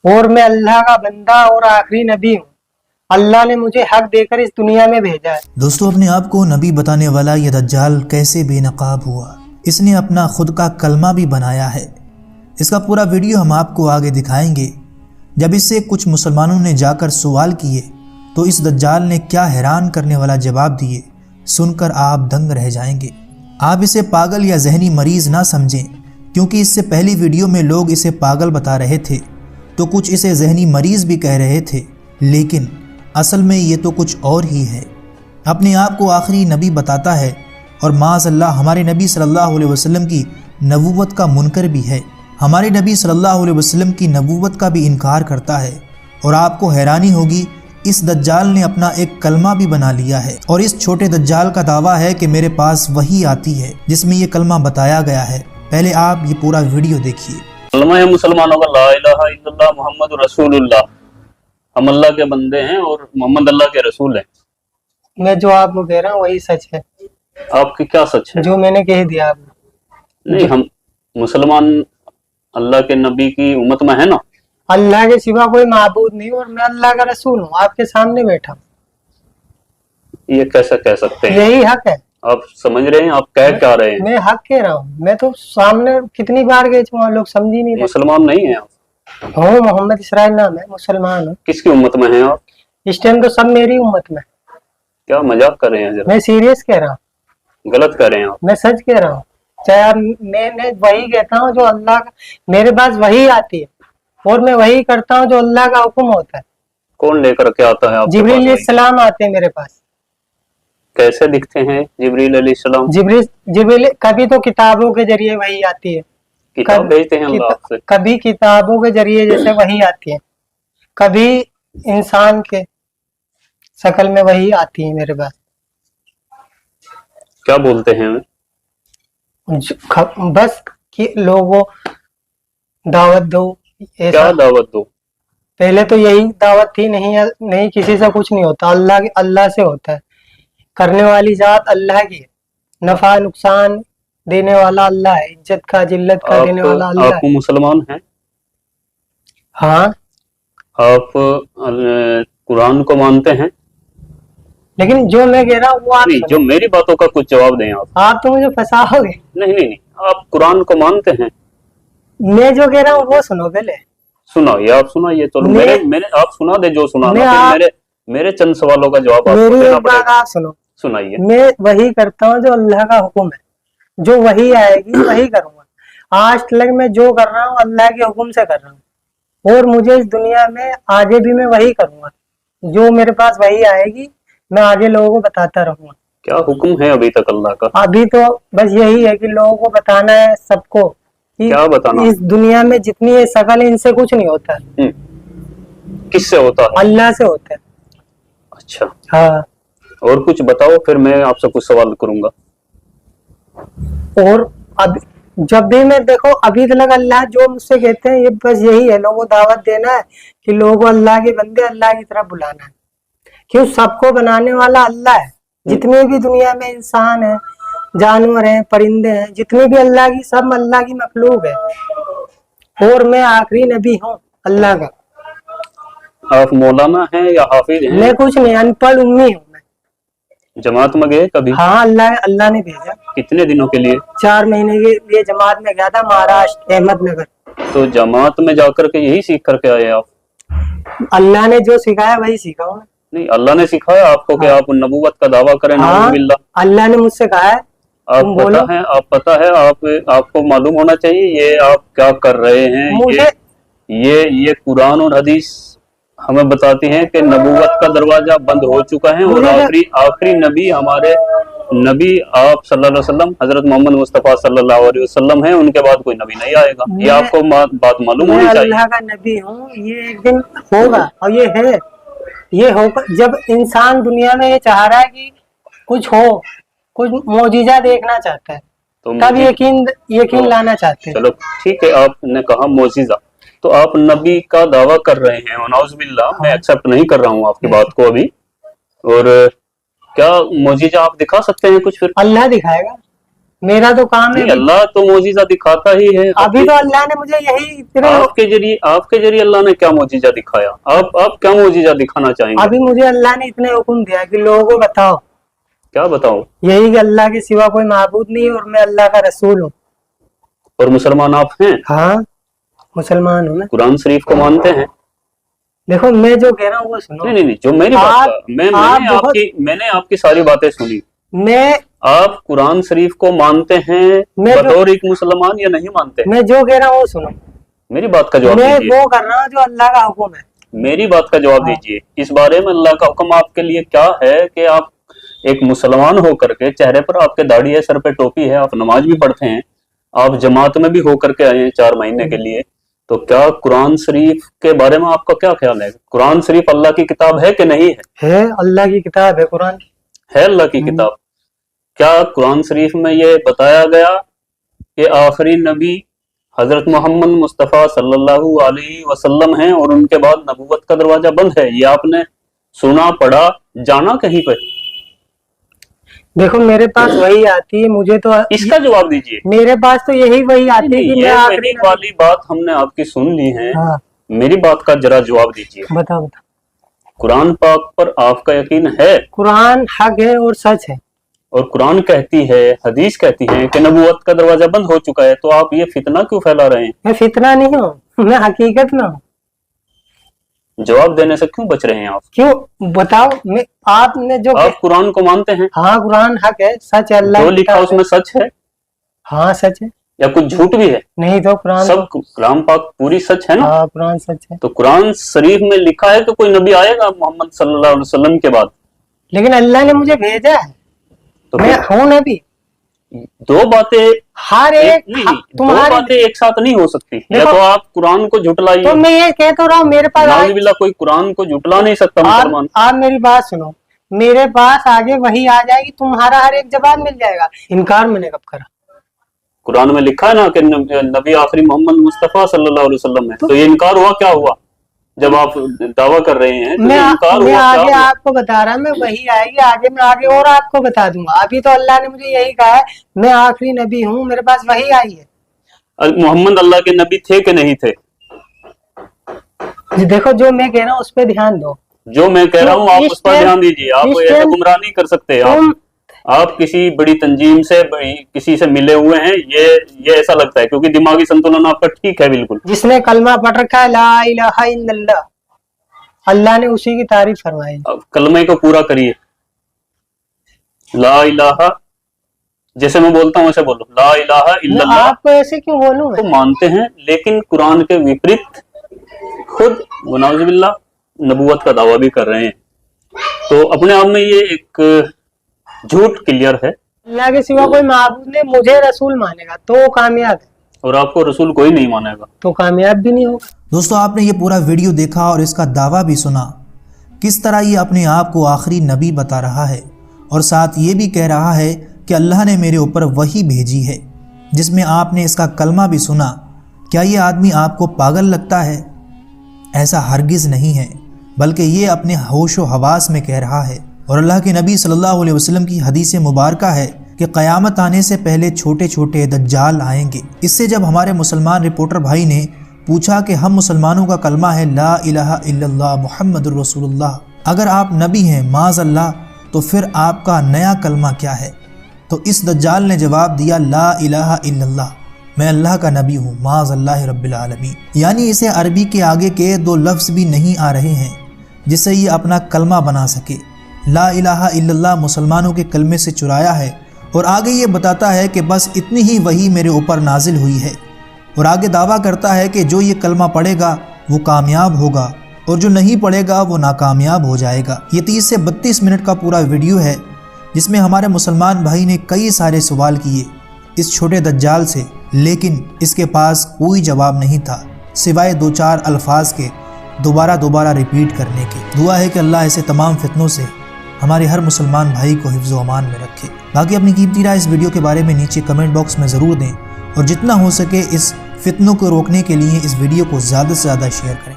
اور मैं अल्लाह का बंदा और आखिरी नबी हूँ। अल्लाह ने मुझे हक देकर इस दुनिया में भेजा है। दोस्तों, अपने आप को नबी बताने वाला ये दज्जाल कैसे बेनकाब हुआ, इसने अपना खुद का कलमा भी बनाया है। इसका पूरा वीडियो हम आपको आगे दिखाएंगे। जब इससे कुछ मुसलमानों ने जाकर सवाल किए तो इस दज्जाल ने क्या हैरान करने वाला जवाब दिए, सुनकर आप दंग रह जाएंगे। आप इसे पागल या जहनी मरीज ना समझें, क्योंकि इससे पहली वीडियो में लोग इसे पागल बता रहे थे तो कुछ इसे जहनी मरीज भी कह रहे थे, लेकिन असल में ये तो कुछ और ही है। अपने आप को आखिरी नबी बताता है और माज़अल्लाह हमारे नबी सल्लल्लाहु अलैहि वसल्लम की नबूवत का मुनकर भी है। हमारे नबी सल्लल्लाहु अलैहि वसल्लम की नबूवत का भी इनकार करता है। और आपको हैरानी होगी, इस दज्जाल ने अपना एक कलमा भी बना लिया है। और इस छोटे दज्जाल का दावा है कि मेरे पास वही आती है जिसमें ये कलमा बताया गया है। पहले आप ये पूरा वीडियो देखिए। कलमा है मुसलमानों का, ला इलाहा इल्लल्लाह मुहम्मद रसूलुल्लाह। हम अल्लाह के बंदे हैं और मोहम्मद अल्लाह के रसूल हैं। मैं जो आपको कह रहा हूँ वही सच है। आपकी क्या सच है? जो मैंने कह दिया आपको। नहीं, हम मुसलमान अल्लाह के नबी की उम्मत में है ना। अल्लाह के सिवा कोई माबूद नहीं और मैं अल्लाह का रसूल हूँ, आपके सामने बैठा हूँ। ये कैसे कह सकते हैं? यही हक है। आप समझ रहे हैं? आप कह क्या रहे हैं? मैं हक कह रहा हूँ। मैं तो सामने कितनी बार गए थे, वहाँ लोग समझ ही नहीं रहे। मुसलमान नहीं है आप? हूँ, मोहम्मद इसराइल नाम है, मुसलमान हूँ। किसकी उम्मत में हैं आप? इस टाइम तो सब मेरी उम्मत में। क्या मजाक कर रहे हैं? जरा मैं सीरियस कह रहा हूँ। गलत कर रहे हैं आप। मैं सच कह रहा हूँ। चाहे आप, मैं वही कहता हूँ जो अल्लाह का, मेरे पास वही आती है और मैं वही करता हूँ जो अल्लाह का हुक्म होता है। कौन लेकर के आता है आपके पास? जिब्रील अलैहिस्सलाम आते हैं मेरे पास। कैसे दिखते हैं जिब्रील अलैहिस्सलाम? जिब्रील कभी तो किताबों के जरिए वही आती है। किताब भेजते हैं अल्लाह आपसे? कभी किताबों के जरिए जैसे वही आती है, कभी इंसान के शक्ल में वही आती है मेरे पास। क्या बोलते हैं? बस कि लोगों दावत दो। क्या दावत दो? पहले तो यही दावत थी, नहीं किसी से कुछ नहीं होता, अल्लाह से होता है। करने वाली जात अल्लाह की है, नफा नुकसान देने वाला अल्लाह है, इज्जत का जिल्लत का देने वाला अल्लाह है। आप मुसलमान हैं? हाँ। आप कुरान को मानते हैं? लेकिन जो मैं कह रहा हूँ वो आप जो मेरी बातों का कुछ जवाब दें आप तो मुझे फंसाओगे। नहीं, आप कुरान को मानते हैं? मैं जो कह रहा हूँ वो सुनो पहले। सुनाइए, आप सुनाइए। तो मेरे आप सुना दे जो सुना। मेरे चंद सवालों का जवाब आपको मेरी देना एक बात पड़ेगा। आप सुनो। सुनाइए। मैं वही करता हूँ जो अल्लाह का हुक्म है, जो वही आएगी वही करूंगा। आज तक मैं जो कर रहा हूँ अल्लाह के हुक्म से कर रहा हूँ और मुझे इस दुनिया में आगे भी मैं वही करूंगा। जो मेरे पास वही आएगी, मैं आगे लोगों को बताता रहूंगा। क्या हुक्म है अभी तक अल्लाह का? अभी तो बस यही है कि लोगों को बताना है सबको। क्या बताना? इस दुनिया में जितनी ये शकल, इनसे कुछ नहीं होता। किससे होता है? अल्लाह से होता है। अच्छा, हाँ। और कुछ बताओ, फिर मैं आपसे कुछ सवाल करूंगा। और अब जब भी मैं देखो, अभी तक अल्लाह जो मुझसे कहते हैं ये बस यही है, लोगों को दावत देना है कि लोगों को अल्लाह के बंदे अल्लाह की तरफ बुलाना है। क्यों? सबको बनाने वाला अल्लाह है। जितने भी दुनिया में इंसान है, जानवर हैं, परिंदे हैं, जितनी भी अल्लाह की, सब अल्लाह की मखलूक है। और मैं आखिरी नबी हूँ अल्लाह का। आप मौलाना हैं या हाफिज हैं? मैं कुछ नहीं, अनपढ़ उम्मी हूँ। जमात में गए कभी? हाँ, अल्लाह ने भेजा। कितने दिनों के लिए? 4 महीने के लिए जमात में गया था, महाराष्ट्र, अहमदनगर। तो जमात में जाकर के यही सीख करके आए आप? अल्लाह ने जो सिखाया वही सीखा हूँ। नहीं, अल्लाह ने सिखाया आपको कि आप नबूवत का दावा करें? हाँ, अल्लाह ने मुझसे कहा है। आप पता है आपको मालूम होना चाहिए ये आप क्या कर रहे हैं। मुझे ये कुरान और हदीस हमें बताती हैं कि नबूवत का दरवाजा बंद हो चुका है और आखिरी नबी हमारे नबी आप सल्लल्लाहु अलैहि वसल्लम हजरत मोहम्मद मुस्तफा सल्लल्लाहु अलैहि वसल्लम हैं। उनके बाद कोई नबी नहीं आएगा। ये आपको बात मालूम होनी चाहिए। अल्लाह का नबी हूँ, ये एक दिन होगा और ये है, ये होगा। जब इंसान दुनिया में ये चाह रहा है कि कुछ हो, कुछ मौजिजा देखना चाहता है, तो तब यकीन लाना चाहते हैं। चलो ठीक है, आपने कहा मौजिजा, तो आप नबी का दावा कर रहे हैं, नौजुबिल्लाह। मैं एक्सेप्ट नहीं कर रहा हूँ आपकी बात को अभी। और क्या मौजिजा आप दिखा सकते हैं कुछ? फिर अल्लाह दिखाएगा। मेरा तो काम है। नहीं, अल्लाह तो मोजीजा दिखाता ही है। अभी तो अल्लाह ने मुझे यही इतने आपके जरिए अल्लाह ने क्या मोजीजा दिखाया? आप क्या मोजीजा दिखाना चाहेंगे? अभी मुझे अल्लाह ने इतने हुक्म दिया कि लोगों को बताओ, क्या बताओ? यही कि अल्लाह के सिवा कोई माबूद नहीं है और मैं अल्लाह का रसूल हूँ। और मुसलमान आप हैं? हाँ, मुसलमान हूँ मैं। कुरान शरीफ को मानते हैं? देखो मैं जो कह रहा हूँ वो सुनो। नहीं, जो मेरी बात मैंने आपकी सारी बातें सुनी। मैं आप कुरान शरीफ को मानते हैं बतौर एक मुसलमान या नहीं मानते? मैं जो कह रहा हूँ वो सुनो। मेरी बात का जवाब मैं दीजिए। वो कर रहा हूँ जो अल्लाह का हुक्म है। मेरी बात का जवाब दीजिए। इस बारे में अल्लाह का हुक्म आपके लिए क्या है कि आप एक मुसलमान होकर के, चेहरे पर आपके दाढ़ी है, सर पे टोपी है, आप नमाज भी पढ़ते हैं, आप जमात में भी होकर के आए हैं 4 महीने के लिए, तो क्या कुरान शरीफ के बारे में आपका क्या ख्याल है? कुरान शरीफ अल्लाह की किताब है कि नहीं है? है, अल्लाह की किताब है कुरान। है अल्लाह की किताब। क्या कुरान शरीफ में ये बताया गया कि आखिरी नबी हजरत मोहम्मद मुस्तफ़ा सल्लल्लाहु अलैहि वसल्लम हैं और उनके बाद नबूवत का दरवाजा बंद है? ये आपने सुना, पढ़ा, जाना कहीं पर? देखो मेरे पास वही आती है, मुझे तो इसका जवाब दीजिए। मेरे पास तो यही वही आती है कि ये मैं आखिरी वही वाली बात हमने आपकी सुन ली है। हाँ, मेरी बात का जरा जवाब दीजिए। बताओ। कुरान पाक पर आपका यकीन है? कुरान हक है और सच है। और कुरान कहती है, हदीस कहती है कि नबूवत का दरवाजा बंद हो चुका है, तो आप ये फितना क्यों फैला रहे हैं? मैं फितना नहीं हूँ, मैं हकीकत में हूँ। जवाब देने से क्यों बच रहे हैं आप? क्यों बताओ? मैं आपने जो आप कुरान को मानते हैं? हाँ, कुरान हक है, सच है, अल्लाह जो की लिखा किताब उसमें सच है हाँ सच है। या कुछ झूठ भी है? नहीं तो कुरान सब कुरान पाक पूरी सच है ना? हाँ, कुरान सच है। तो कुरान शरीफ में लिखा है कि कोई नबी आएगा मोहम्मद सल्लल्लाहु अलैहि वसल्लम के बाद? लेकिन अल्लाह ने मुझे भेजा है, तो मैं हूँ नबी। दो बातें हर एक दो तुम्हारी बातें एक साथ नहीं हो सकती। या तो आप कुरान को झुटलाइए। तो मैं ये कह तो रहा हूँ, मेरे पास नाउजुबिल्लाह, कोई कुरान को झुटला नहीं सकता मुसलमान। आप मेरी बात सुनो, मेरे पास आगे वही आ जाएगी, तुम्हारा हर एक जवाब मिल जाएगा। इनकार मैंने कब करा? कुरान में लिखा है ना कि नबी आखिरी मोहम्मद मुस्तफा सल्लल्लाहु अलैहि वसल्लम है, तो ये इनकार हुआ क्या हुआ? जब आप दावा कर रहे हैं तो मैं इनकार हुआ आगे क्या हुआ? आपको बता रहा, मैं वही आएगी आगे, मैं आगे और आपको बता दूंगा। अभी तो अल्लाह ने मुझे यही कहा है, मैं आखिरी नबी हूँ, मेरे पास वही आई है। मोहम्मद अल्लाह के नबी थे कि नहीं थे? देखो जो मैं कह रहा हूँ उस पर ध्यान दो। जो मैं कह रहा हूँ आप उस पर ध्यान दीजिए। आप इस ऐसे टाइम गुमराह नहीं कर सकते। तुम आप किसी बड़ी तंजीम से, किसी से मिले हुए हैं, ये ऐसा लगता है, क्योंकि दिमागी संतुलन आपका ठीक है बिल्कुल। जिसने कलमा पढ़ रखा है ला इलाहा इल्लल्लाह, अल्लाह ने उसी की तारीफ फरमाई। अब कलमे को पूरा करिए। ला इलाहा, जैसे मैं बोलता हूँ वैसे बोलो, ला इलाहा मैं इल्लल्लाह। आपको ऐसे क्यों बोलूं? तो मानते हैं, लेकिन कुरान के विपरीत खुद नाउजुबिल्लाह नबूवत का दावा भी कर रहे हैं। तो अपने आप में ये एक झूठ क्लियर है। अल्लाह के सिवा कोई माबूद नहीं, मुझे रसूल मानेगा तो कामयाब है, और आपको रसूल कोई नहीं मानेगा तो कामयाब भी नहीं होगा। दोस्तों, आपने ये पूरा वीडियो देखा और इसका दावा भी सुना, किस तरह ये अपने आप को आखिरी नबी बता रहा है और साथ ये भी कह रहा है कि अल्लाह ने मेरे ऊपर वही भेजी है, जिसमें आपने इसका कलमा भी सुना। क्या ये आदमी आपको पागल लगता है? ऐसा हरगिज़ नहीं है, बल्कि ये अपने होश व हवास में कह रहा है। और अल्लाह के नबी सल्लल्लाहु अलैहि वसल्लम की हदीस मुबारका है कि क़यामत आने से पहले छोटे छोटे दज्जाल आएंगे। इससे जब हमारे मुसलमान रिपोर्टर भाई ने पूछा कि हम मुसलमानों का कलमा है ला इलाहा इल्लल्लाह मुहम्मदुर रसूलुल्लाह, अगर आप नबी हैं माज़अल्लाह, तो फिर आपका नया कलमा क्या है? तो इस दज्जाल ने जवाब दिया ला इलाहा इल्लल्लाह, मैं अल्लाह का नबी हूँ माज़अल्लाह रब्बिल आलमीन। यानी इसे अरबी के आगे के 2 लफ्ज़ भी नहीं आ रहे हैं जिससे ये अपना कलमा बना सके। ला इलाहा इल्लल्लाह मुसलमानों के कलमे से चुराया है और आगे ये बताता है कि बस इतनी ही वही मेरे ऊपर नाजिल हुई है, और आगे दावा करता है कि जो ये कलमा पढ़ेगा वो कामयाब होगा और जो नहीं पढ़ेगा वो नाकामयाब हो जाएगा। ये 30 से 32 मिनट का पूरा वीडियो है जिसमें हमारे मुसलमान भाई ने कई सारे सवाल किए इस छोटे दज्जाल से, लेकिन इसके पास कोई जवाब नहीं था सिवाय 2-4 अल्फाज के दोबारा रिपीट करने के। दुआ है कि अल्लाह ऐसे तमाम फितनों से हमारे हर मुसलमान भाई को हिफ्ज़ व अमान में रखे। बाकी अपनी कीमती राय इस वीडियो के बारे में नीचे कमेंट बॉक्स में ज़रूर दें और जितना हो सके इस फितनों को रोकने के लिए इस वीडियो को ज़्यादा से ज़्यादा शेयर करें।